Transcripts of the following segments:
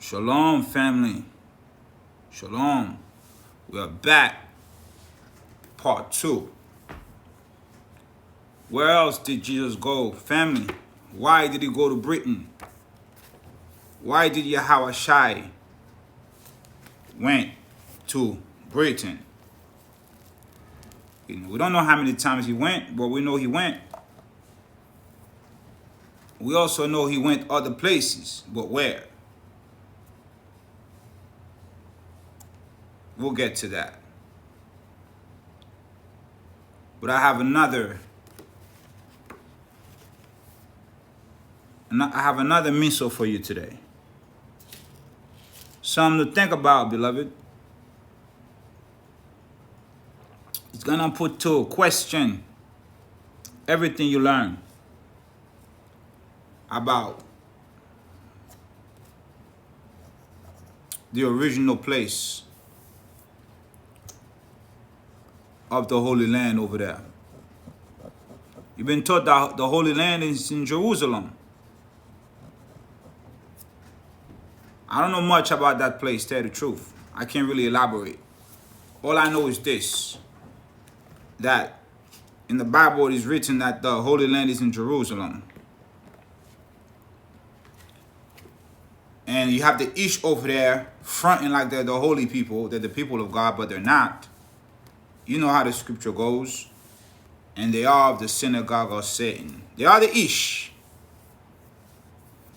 Shalom, family. Shalom. We are back. Part 2. Where else did Jesus go, family? Why did he go to Britain? Why did Yahushua went to Britain? We don't know how many times he went, but we know he went. We also know he went other places, but where? We'll get to that. But I have another missile for you today. Something to think about, beloved. It's gonna put to question everything you learn about the original place of the Holy Land over there. You've been taught that the Holy Land is in Jerusalem. I don't know much about that place, to tell the truth. I can't really elaborate. All I know is this, that in the Bible it is written that the Holy Land is in Jerusalem. And you have the Ish over there fronting like they're the holy people, they're the people of God, but they're not. You know how the scripture goes. And they are of the synagogue of Satan. They are the Ish.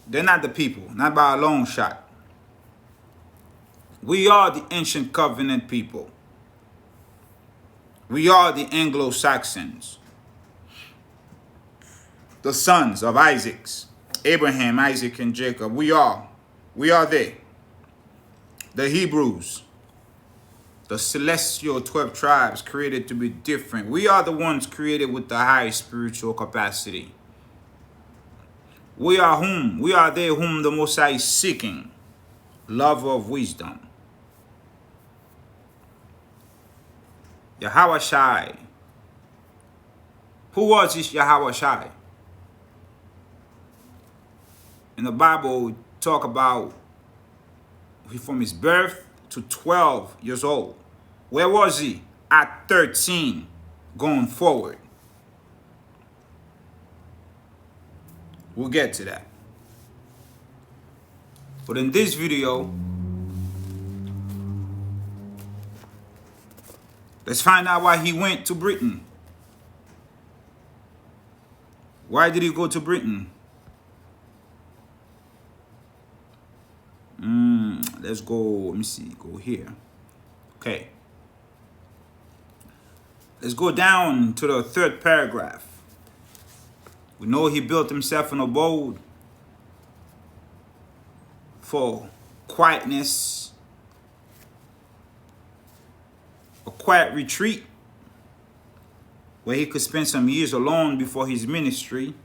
They're not the people, not by a long shot. We are the ancient covenant people. We are the Anglo-Saxons. The sons of Isaacs, Abraham, Isaac, and Jacob. We are they. The Hebrews. The celestial 12 tribes created to be different. We are the ones created with the high spiritual capacity. We are whom? We are they whom the Most High is seeking. Lover of wisdom. Yahushua. Who was this Yahushua? In the Bible, we talk about from his birth to 12 years old. Where was he? At 13, going forward. We'll get to that. But in this video, let's find out why he went to Britain. Why did he go to Britain? Let's go, let me see, go here. Okay. Let's go down to the 3rd paragraph. We know he built himself an abode for quietness, a quiet retreat where he could spend some years alone before his ministry.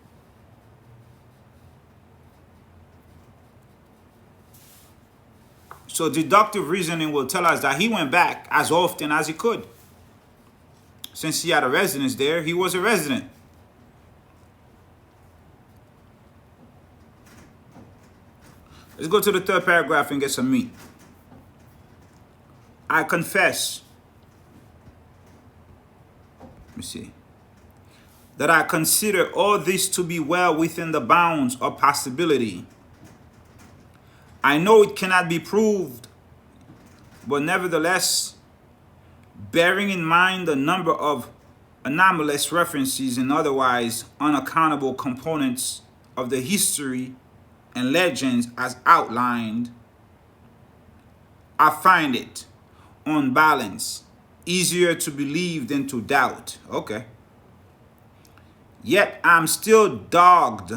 So deductive reasoning will tell us that he went back as often as he could. Since he had a residence there, he was a resident. Let's go to the 3rd paragraph and get some meat. I confess, let me see, that I consider all this to be well within the bounds of possibility. I know it cannot be proved, but nevertheless, bearing in mind the number of anomalous references and otherwise unaccountable components of the history and legends as outlined, I find it, on balance, easier to believe than to doubt. Okay. Yet I'm still dogged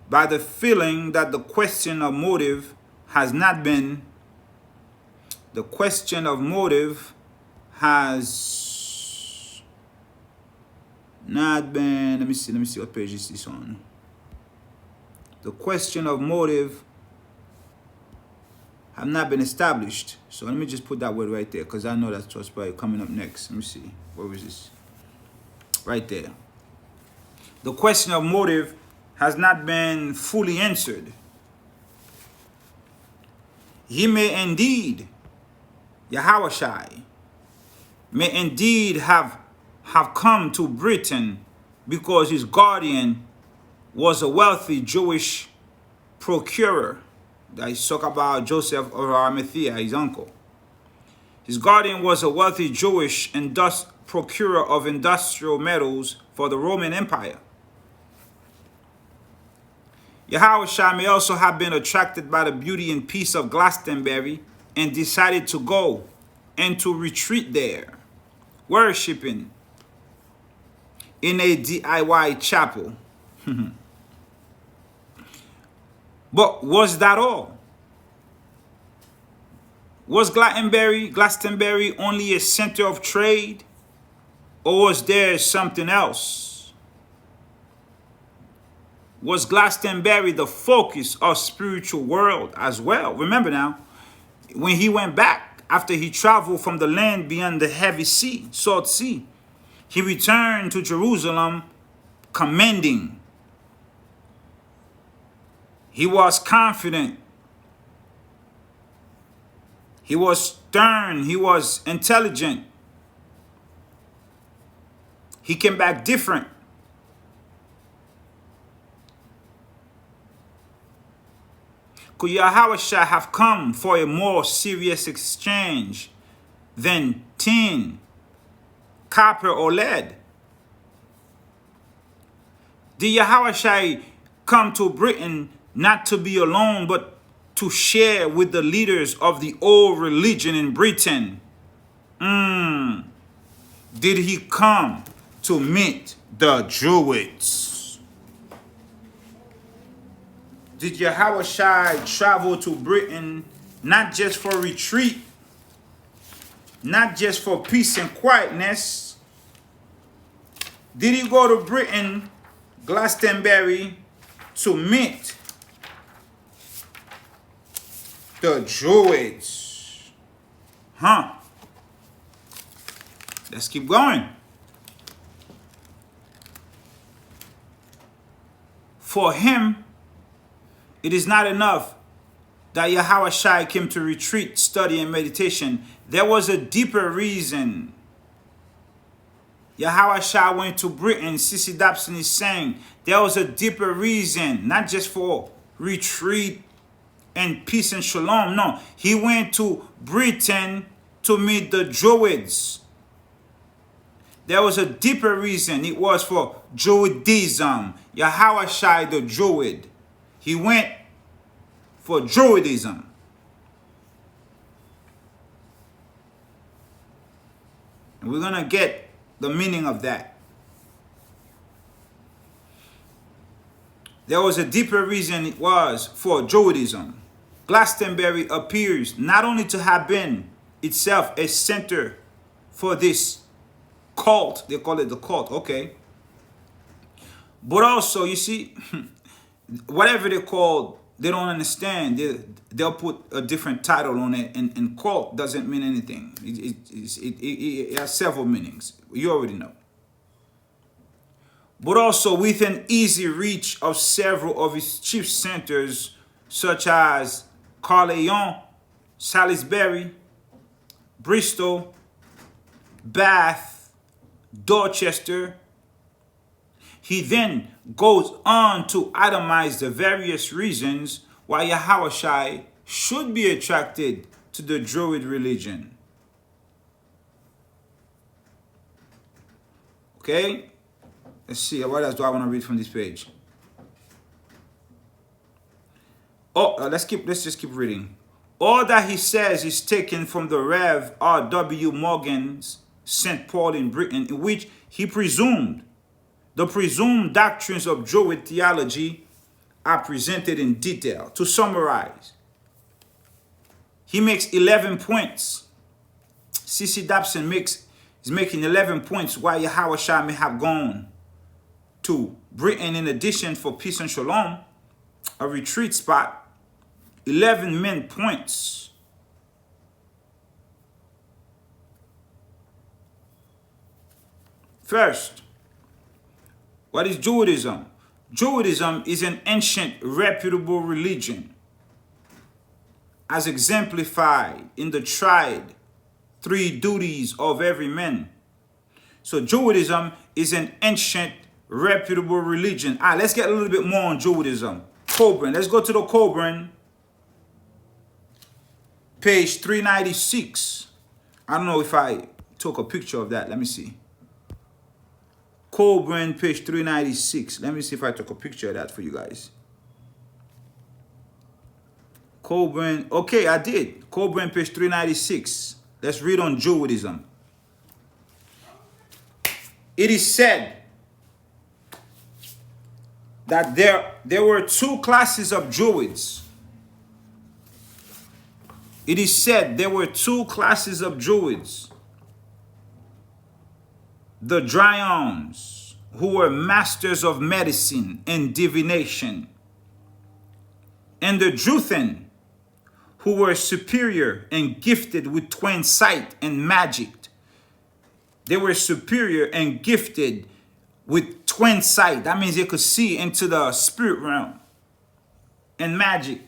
by the feeling that the question of motive has not been, let me see what page is this on. The question of motive have not been established. So let me just put that word right there, because I know that's what's probably coming up next. Let me see. Where was this? Right there. The question of motive has not been fully answered. he may indeed, Yahushai, may indeed have come to Britain because his guardian was a wealthy Jewish procurer. That is talk about Joseph of Arimathea, his uncle. His guardian was a wealthy Jewish procurer of industrial metals for the Roman Empire. Yahushua may also have been attracted by the beauty and peace of Glastonbury and decided to go and to retreat there, worshiping in a DIY chapel. But was that all? Was Glastonbury only a center of trade, or was there something else? Was Glastonbury the focus of spiritual world as well? Remember now, when he went back after he traveled from the land beyond the heavy sea, salt sea, he returned to Jerusalem commending. He was confident. He was stern. He was intelligent. He came back different. Could Yahushua have come for a more serious exchange than tin, copper, or lead? Did Yahushua come to Britain not to be alone, but to share with the leaders of the old religion in Britain? Did he come to meet the Druids? Did Yahushua travel to Britain not just for retreat, not just for peace and quietness? Did he go to Britain, Glastonbury, to meet the Druids? Let's keep going. For him, it is not enough that Yahushua came to retreat, study, and meditation. There was a deeper reason. Yahushua went to Britain. Sissy Dobson is saying there was a deeper reason, not just for retreat and peace and shalom. No, he went to Britain to meet the Druids. There was a deeper reason. It was for Druidism. Yahushua the Druid. He went for Druidism. And we're going to get the meaning of that. There was a deeper reason. It was for Druidism. Glastonbury appears not only to have been itself a center for this cult, they call it the cult, okay, but also, you see, whatever they call, they don't understand. They'll put a different title on it, and cult doesn't mean anything. It has several meanings. You already know. But also within easy reach of several of its chief centers, such as Carleon, Salisbury, Bristol, Bath, Dorchester. He then goes on to itemize the various reasons why Yahushua should be attracted to the Druid religion. Okay? Let's see, what else do I want to read from this page? Let's just keep reading. All that he says is taken from the Rev. R.W. Morgan's St. Paul in Britain, in which he presumed the presumed doctrines of Druid theology are presented in detail. To summarize, he makes 11 points. C.C. Dobson is making 11 points why Yahushua may have gone to Britain in addition for peace and shalom, a retreat spot. 11 main points. First, what is Druidism? Druidism is an ancient, reputable religion as exemplified in the tried three duties of every man. So Druidism is an ancient, reputable religion. All right, let's get a little bit more on Druidism. Coburn. Let's go to the Coburn. Page 396. I don't know if I took a picture of that. Let me see. Coburn, page 396. Let me see if I took a picture of that for you guys. Coburn. Okay, I did. Coburn, page 396. Let's read on Druidism. It is said that there were two classes of Druids. It is said there were two classes of Druids. The Dryaons, who were masters of medicine and divination, and the Druthen, who were superior and gifted with twin sight and magic. They were superior and gifted with twin sight. That means they could see into the spirit realm and magic.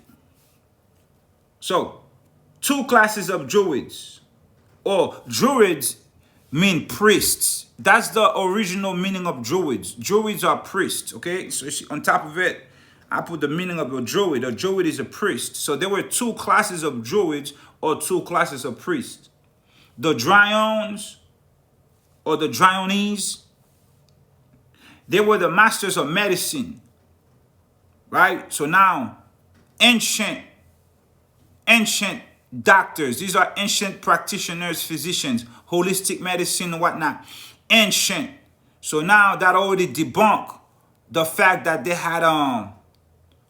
So, two classes of Druids. Or Druids mean priests. That's the original meaning of Druids. Druids are priests, okay? So on top of it, I put the meaning of a Druid. A Druid is a priest. So there were two classes of Druids or two classes of priests. The Dryaons or the Dryaones, they were the masters of medicine, right? So now, ancient doctors, these are ancient practitioners, physicians, holistic medicine and whatnot, ancient. So now that already debunked the fact that they had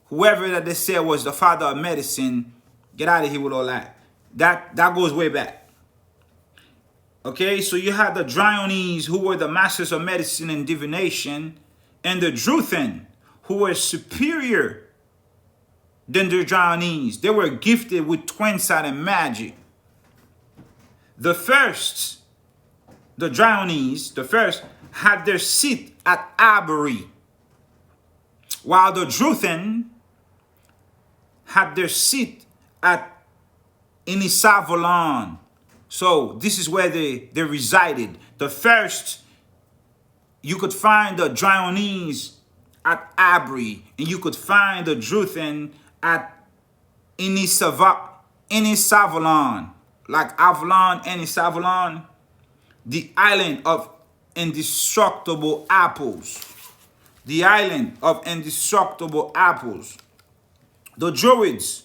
whoever that they said was the father of medicine. Get out of here with all that. That goes way back. Okay, so you had the Dryaones, who were the masters of medicine and divination, and the Druthen, who were superior than the Dryaones. They were gifted with twin sight and magic. The first, the Dryaones, the first, had their seat at Aberi, while the Druthen had their seat at Enisavolon. So this is where they resided. The first, you could find the Dryaones at Aberi, and you could find the Druthen at Enisavolon, like Avalon, Enisavolon, the island of indestructible apples. The island of indestructible apples. The Druids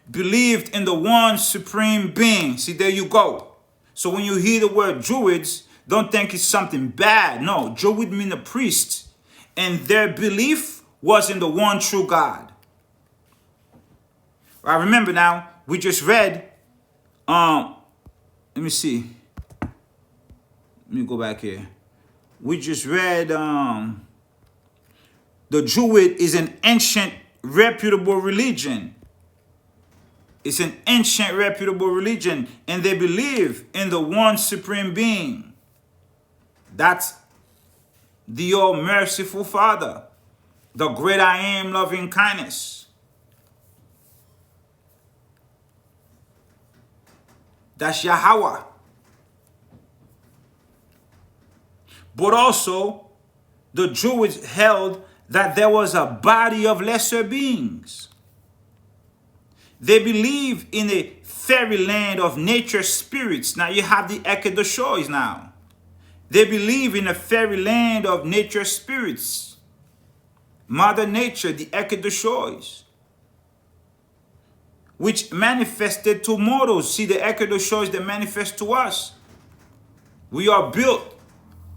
believed in the one supreme being. See, there you go. So when you hear the word Druids, don't think it's something bad. No, Druid mean a priest. And their belief was in the one true God. I remember now, we just read, let me see. Let me go back here. We just read, the Druid is an ancient, reputable religion. It's an ancient, reputable religion, and they believe in the one supreme being. That's the all-merciful Father, the great I am, loving kindness. That's Yahweh. But also, the Druids held that there was a body of lesser beings. They believe in a fairyland of nature spirits. Now you have the Ekedoshois now. They believe in a fairyland of nature spirits. Mother Nature, the Ekedoshois, which manifested to mortals. See, the Ekedoshois that manifest to us. We are built.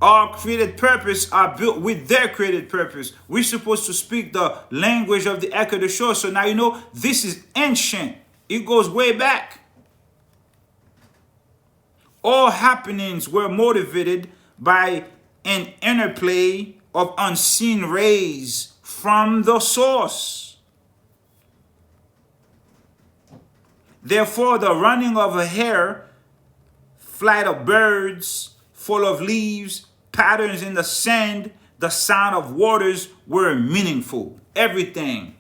Our created purpose are built with their created purpose. We're supposed to speak the language of the Ekedoshois. So now you know this is ancient. It goes way back. All happenings were motivated by an interplay of unseen rays from the source. Therefore, the running of a hare, flight of birds, fall of leaves, patterns in the sand, the sound of waters were meaningful. Everything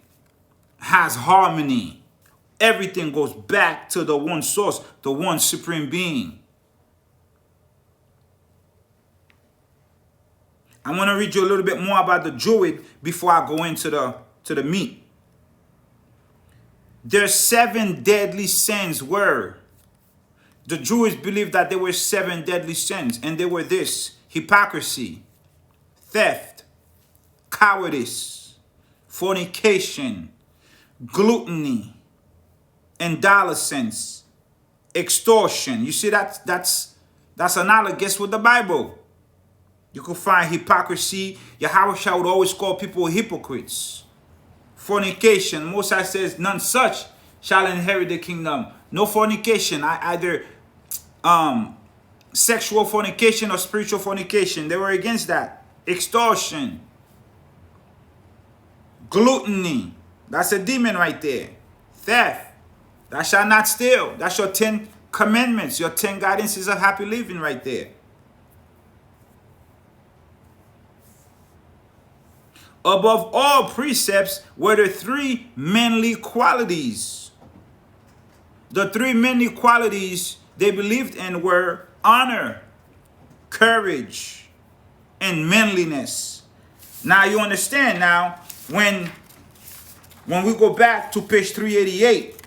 has harmony. everything goes back to the one source, the one supreme being. I want to read you a little bit more about the Druid before I go into the meat. Their 7 deadly sins were, the Druids believed that there were 7 deadly sins, and they were this: hypocrisy, theft, cowardice, fornication, gluttony, indolence, extortion. You see, that's analogous with the Bible. You could find hypocrisy. Yahweh would always call people hypocrites. Fornication. Moses says, none such shall inherit the kingdom. No fornication. Either sexual fornication or spiritual fornication. They were against that. Extortion. Gluttony. That's a demon right there. Theft. Thou shalt not steal. That's your 10 commandments. Your 10 guidances of happy living right there. Above all precepts were the 3 manly qualities. The 3 manly qualities they believed in were honor, courage, and manliness. Now you understand now, when we go back to page 388,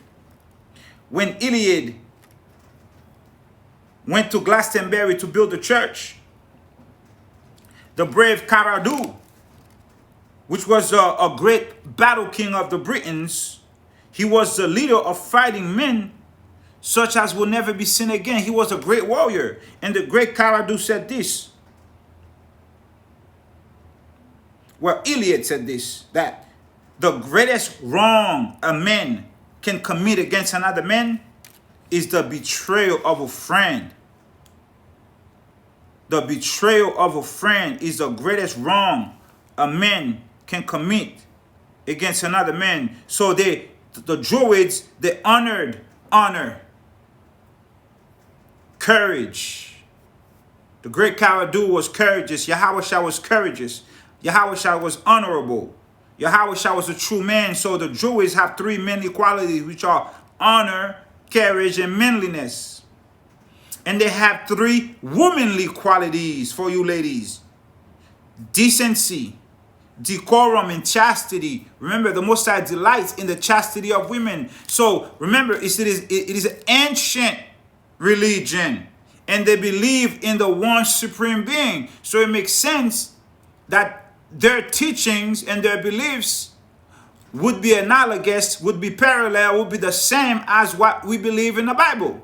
when Iliad went to Glastonbury to build a church, the brave Caradu, which was a great battle king of the Britons, he was the leader of fighting men such as will never be seen again. He was a great warrior. And the great Caradu said this. Well, Iliad said this, that the greatest wrong a man can commit against another man is the betrayal of a friend. The betrayal of a friend is the greatest wrong a man can commit against another man. So the Druids, they honored honor, courage. The great Caradu was courageous. Yahweh was courageous. Yahweh was honorable. Yahweh was a true man. So the Druids have 3 manly qualities, which are honor, courage, and manliness. And they have 3 womanly qualities for you ladies: decency, decorum, and chastity. Remember, the Most High delights in the chastity of women. So remember, it is an ancient religion, and they believe in the one supreme being. So it makes sense that their teachings and their beliefs would be analogous, would be parallel, would be the same as what we believe in the Bible.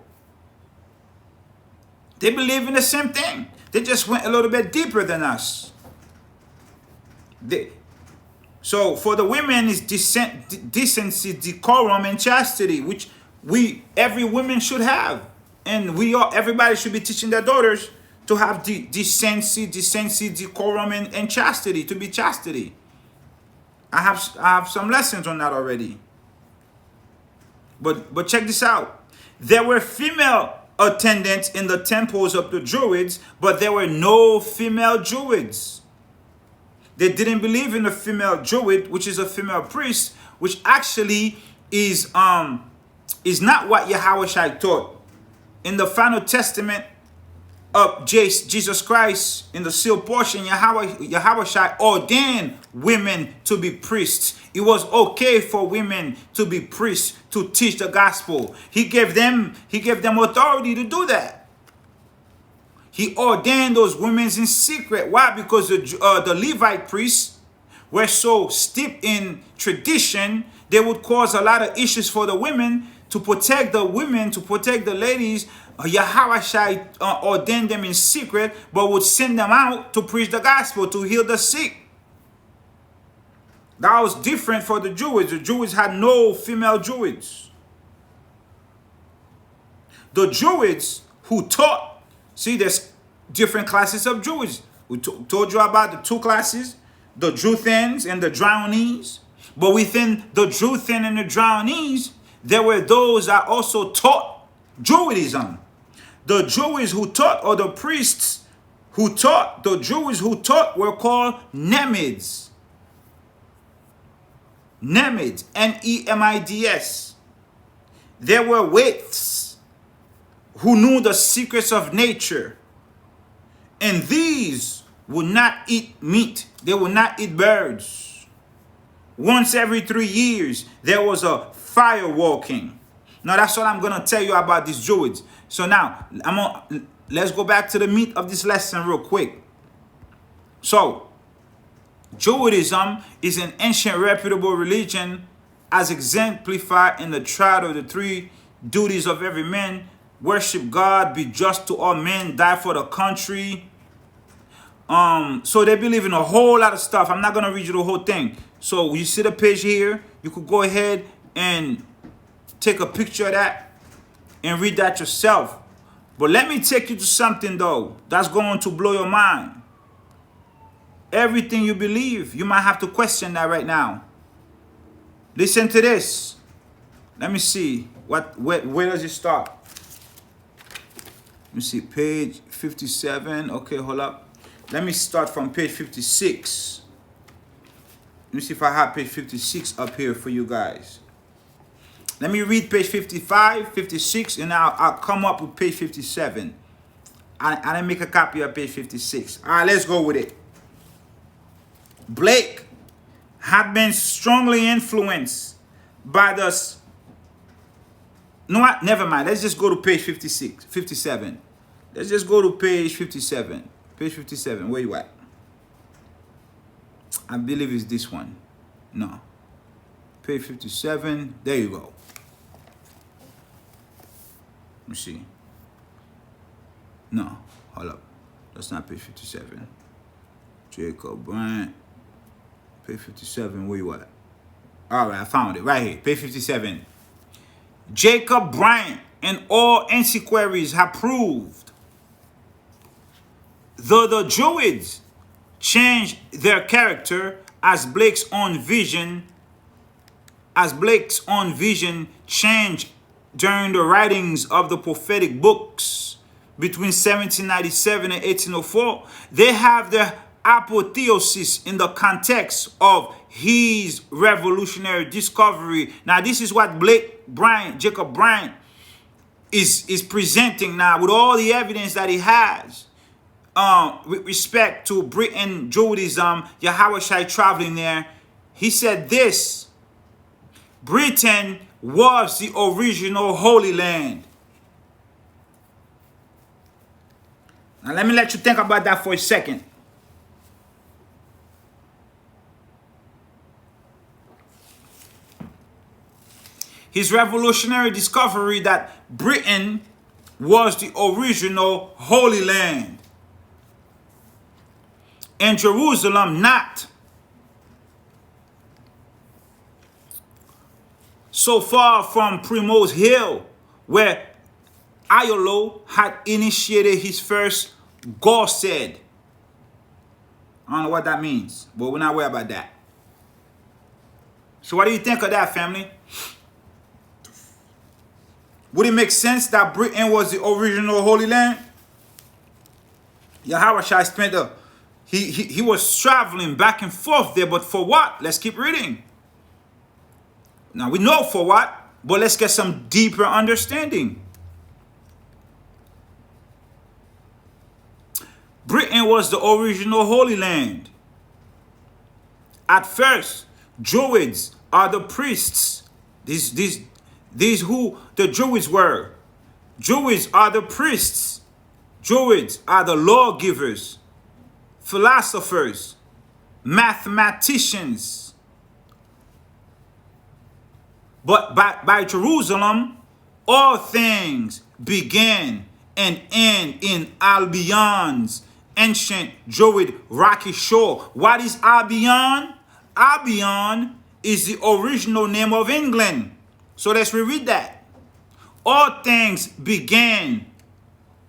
They believe in the same thing. They just went a little bit deeper than us. So for the women is decency, decorum, and chastity, which every woman should have, and everybody should be teaching their daughters to have decency, decorum, and chastity, to be chastity. I have some lessons on that already. But check this out. There were female attendants in the temples of the Druids, but there were no female Druids. They didn't believe in a female Druid, which is a female priest, which actually is not what Yahweh taught. In the final testament of Jesus Christ, in the sealed portion, Yahweh ordained women to be priests. It was okay for women to be priests, to teach the gospel. He gave them authority to do that. He ordained those women in secret. Why? Because the Levite priests were so steeped in tradition, they would cause a lot of issues for the women. To protect the women, to protect the ladies, Yahweh ordained them in secret, but would send them out to preach the gospel, to heal the sick. That was different for the Druids. The Druids had no female Druids. The Druids who taught, see, there's different classes of Druids. We told you about the 2 classes, the Druthans and the Drownees. But within the Druthan and the Drownees, there were those that also taught Druidism. The Druids who taught, or the priests who taught, the Druids who taught were called Nemids. Nemids, Nemids. there were wits who knew the secrets of nature, and these would not eat meat. They would not eat birds. Once every 3 years, there was a fire walking. Now, that's what I'm going to tell you about these Druids. So now, let's go back to the meat of this lesson real quick. So, Druidism is an ancient reputable religion as exemplified in the triad of the 3 duties of every man: worship God, be just to all men, die for the country. So they believe in a whole lot of stuff. I'm not going to read you the whole thing. So you see the page here, you could go ahead and take a picture of that and read that yourself. But let me take you to something though that's going to blow your mind. Everything you believe, you might have to question that right now. Listen to this. Let me see. Where does it start? Let me see. Page 57. Okay, hold up. Let me start from page 56. Let me see if I have page 56 up here for you guys. Let me read page 55, 56, and I'll come up with page 57. I didn't make a copy of page 56. All right, let's go with it. Blake had been strongly influenced by the... No, never mind. Let's just go to page 56, 57. Let's just go to page 57. Page 57, where you at? I believe it's this one. No. Page 57, there you go. Let me see. No, hold up. That's not page 57. Jacob Bryant. Page 57, where you at? All right, I found it right here. Page 57. Jacob Bryant and all antiquaries have proved, though the Druids changed their character as Blake's own vision changed during the writings of the prophetic books between 1797 and 1804, they have their apotheosis in the context of his revolutionary discovery. Now, this is what Jacob Bryant is presenting now with all the evidence that he has with respect to Britain, Druidism, Yahushua traveling there. He said this: Britain was the original Holy Land. Now, let me let you think about that for a second. His revolutionary discovery that Britain was the original Holy Land and Jerusalem not. So far from Primrose Hill, where Iolo had initiated his first Gorsed. I don't know what that means, but we're not worried about that. So what do you think of that, family? Would it make sense that Britain was the original Holy Land? Yahushua spent he was traveling back and forth there, but for what? Let's keep reading. Now we know for what, but let's get some deeper understanding. Britain was the original Holy Land. At first, Druids are the priests. These who the Druids were. Druids are the priests. Druids are the lawgivers, philosophers, mathematicians. But by Jerusalem, all things begin and end in Albion's ancient Druid rocky shore. What is Albion? Albion is the original name of England. So let's reread that. All things began,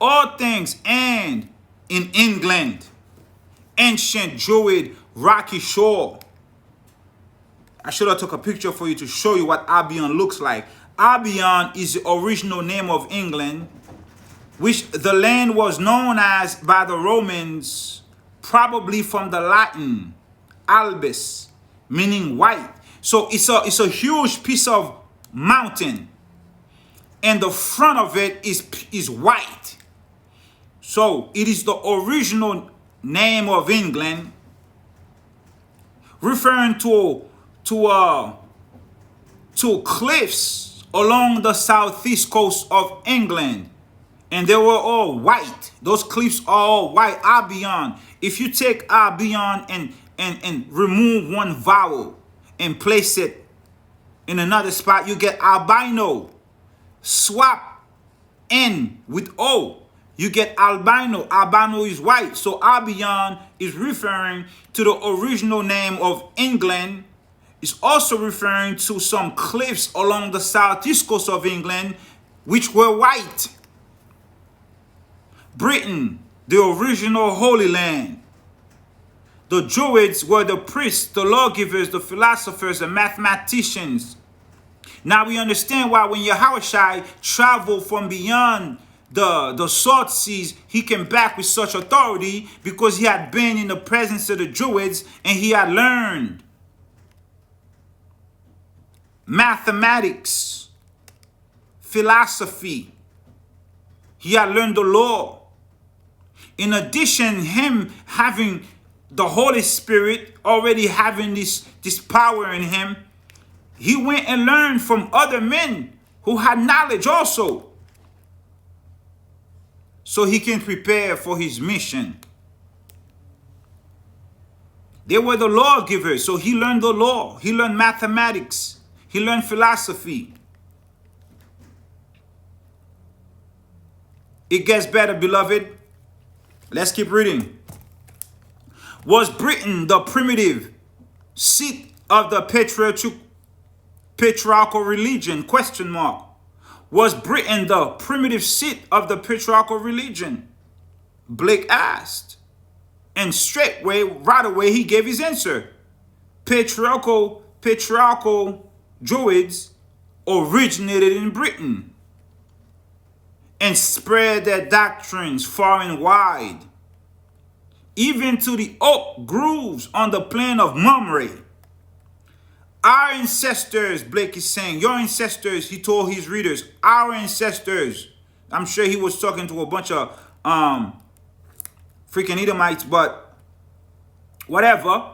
all things end in England. Ancient Druid rocky shore. I should have took a picture for you to show you what Albion looks like. Albion is the original name of England, which the land was known as by the Romans, probably from the Latin albus, meaning white. So it's a huge piece of mountain. and the front of it is white. So it is the original name of England, referring to cliffs along the southeast coast of England. And they were all white. Those cliffs are all white. Albion. If you take Albion and remove one vowel and place it in another spot, you get albino. Swap N with O, you get albino. Albino is white. So Albion is referring to the original name of England. It's also referring to some cliffs along the southeast coast of England, which were white. Britain, the original Holy Land. The Druids were the priests, the lawgivers, the philosophers, the mathematicians. Now we understand why when Yahushua traveled from beyond the salt seas, he came back with such authority, because he had been in the presence of the Druids and he had learned mathematics, philosophy. He had learned the law. In addition, him having the Holy Spirit, already having this power in him, he went and learned from other men who had knowledge also, so he can prepare for his mission. They were the lawgivers, so he learned the law. He learned mathematics. He learned philosophy. It gets better, beloved. Let's keep reading. Was Britain the primitive seat of the patriarchal religion? Question mark. Was Britain the primitive seat of the patriarchal religion? Blake asked. And right away, he gave his answer. Patriarchal Druids originated in Britain and spread their doctrines far and wide, even to the oak groves on the plain of Mamre. Our ancestors, Blake is saying, your ancestors, he told his readers, our ancestors. I'm sure he was talking to a bunch of freaking Edomites, but whatever.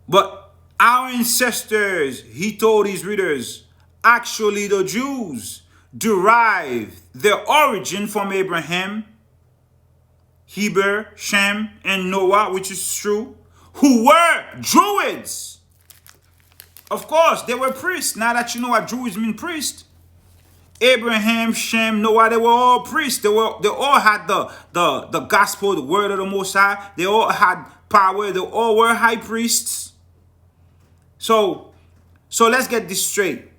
But our ancestors, he told his readers, actually the Jews, derived their origin from Abraham, Heber, Shem, and Noah, which is true, who were Druids. Of course, they were priests. Now that you know what Druids mean, priest. Abraham, Shem, Noah, they were all priests. They all had the gospel, the word of the Most High. They all had power. They all were high priests. So let's get this straight.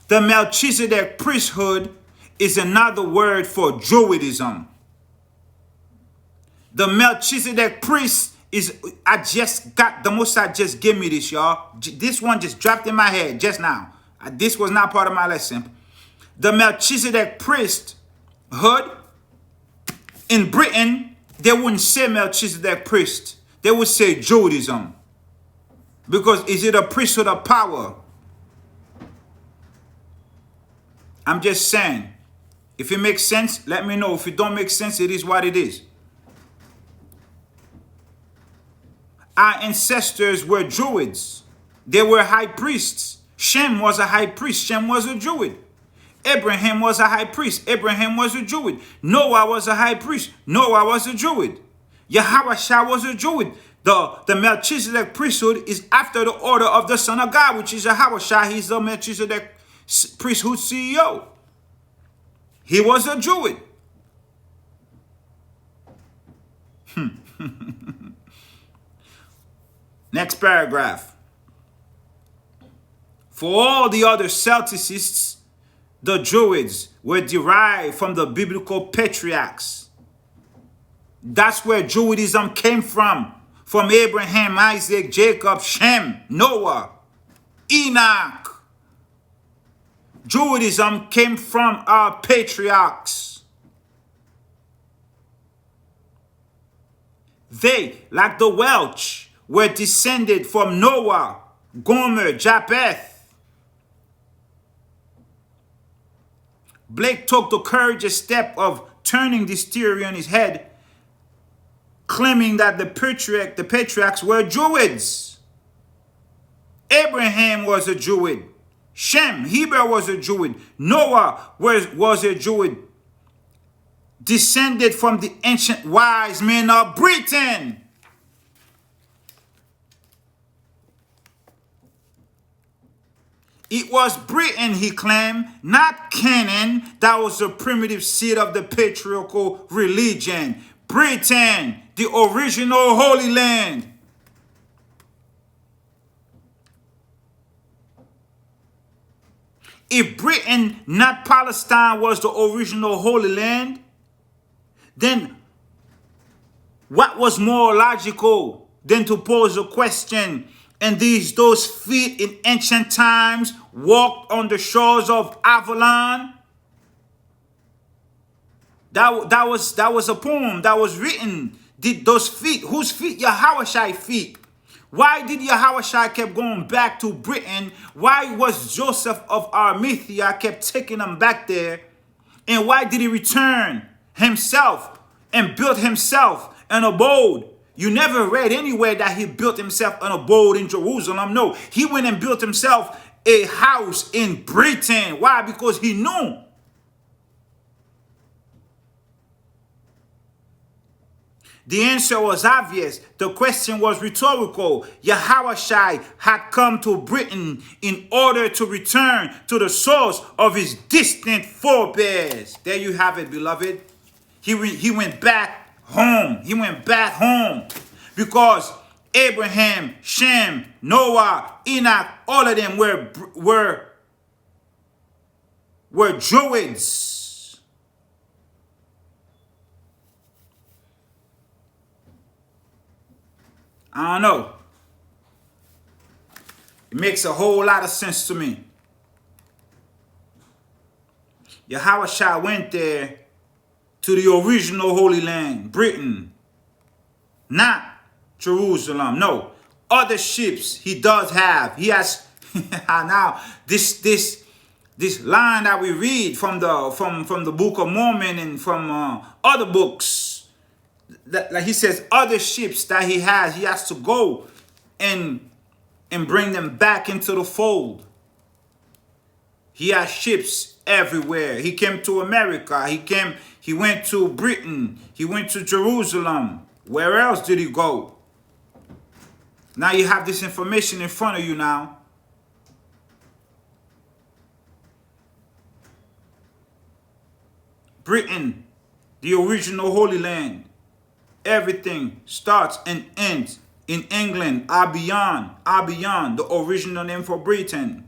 The Melchizedek priesthood is another word for Druidism. The Melchizedek priest is, the Most High just gave me this, y'all. This one just dropped in my head just now. This was not part of my lesson. The Melchizedek priesthood in Britain, they wouldn't say Melchizedek priest. They would say Druidism. Because is it a priesthood of power? I'm just saying. If it makes sense, let me know. If it don't make sense, it is what it is. Our ancestors were Druids. They were high priests. Shem was a high priest. Shem was a Druid. Abraham was a high priest. Abraham was a Druid. Noah was a high priest. Noah was a Druid. Yahushua was a Druid. The Melchizedek priesthood is after the order of the Son of God, which is Yahushua. He's the Melchizedek priesthood CEO. He was a Druid. Next paragraph. For all the other Celticists, the Druids were derived from the biblical patriarchs. That's where Druidism came from Abraham, Isaac, Jacob, Shem, Noah, Enoch. Druidism came from our patriarchs. They, like the Welsh, were descended from Noah, Gomer, Japheth. Blake took the courageous step of turning this theory on his head, claiming that the patriarchs were Druids. Abraham was a Druid. Shem, Heber was a Druid. Noah was a Druid. Descended from the ancient wise men of Britain. It was Britain, he claimed, not Canaan, that was the primitive seed of the patriarchal religion. Britain, the original Holy Land. If Britain, not Palestine, was the original Holy Land, then what was more logical than to pose a question? And those feet in ancient times walked on the shores of Avalon. That was a poem that was written. Did those feet, whose feet? Yahushai feet. Why did Yahushai kept going back to Britain? Why was Joseph of Arimathea kept taking them back there? And why did he return himself and built himself an abode? You never read anywhere that he built himself an abode in Jerusalem. No, he went and built himself a house in Britain. Why? Because he knew. The answer was obvious. The question was rhetorical. Yahushai had come to Britain in order to return to the source of his distant forebears. There you have it, beloved. He went back home. He went back home because Abraham, Shem, Noah, Enoch, all of them were Druids. I don't know. It makes a whole lot of sense to me. Yahushua went there to the original Holy Land, Britain, not Jerusalem. No, other ships he does have. He has now this line that we read from the Book of Mormon and from other books. That, like he says, other ships that he has to go and bring them back into the fold. He has ships everywhere. He came to America. He went to Britain. He went to Jerusalem. Where else did he go? Now you have this information in front of you now. Britain, the original Holy Land. Everything starts and ends in England. Albion, the original name for Britain.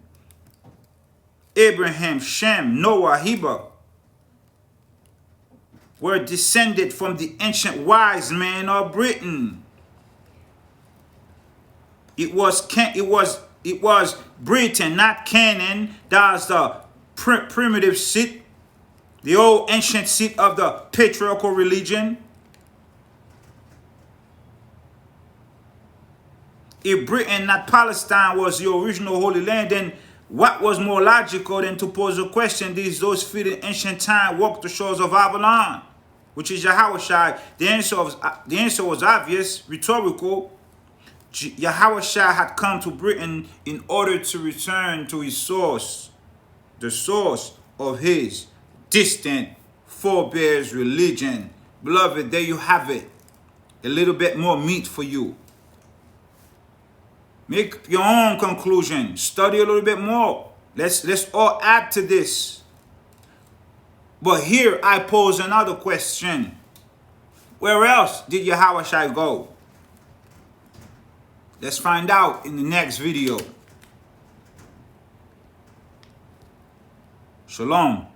Abraham, Shem, Noah, Heber were descended from the ancient wise men of Britain. It was Britain, not Canaan. That's the primitive seat, the old ancient seat of the patriarchal religion. If Britain, not Palestine, was the original Holy Land, then what was more logical than to pose a question? Those feet in ancient time walked the shores of Avalon, which is Yahushua. The answer was obvious, rhetorical. Yahushua had come to Britain in order to return to his source, the source of his distant forebears religion. Beloved, there you have it. A little bit more meat for you. Make your own conclusion. Study a little bit more. Let's all add to this. But here I pose another question. Where else did Yahushua go? Let's find out in the next video. Shalom.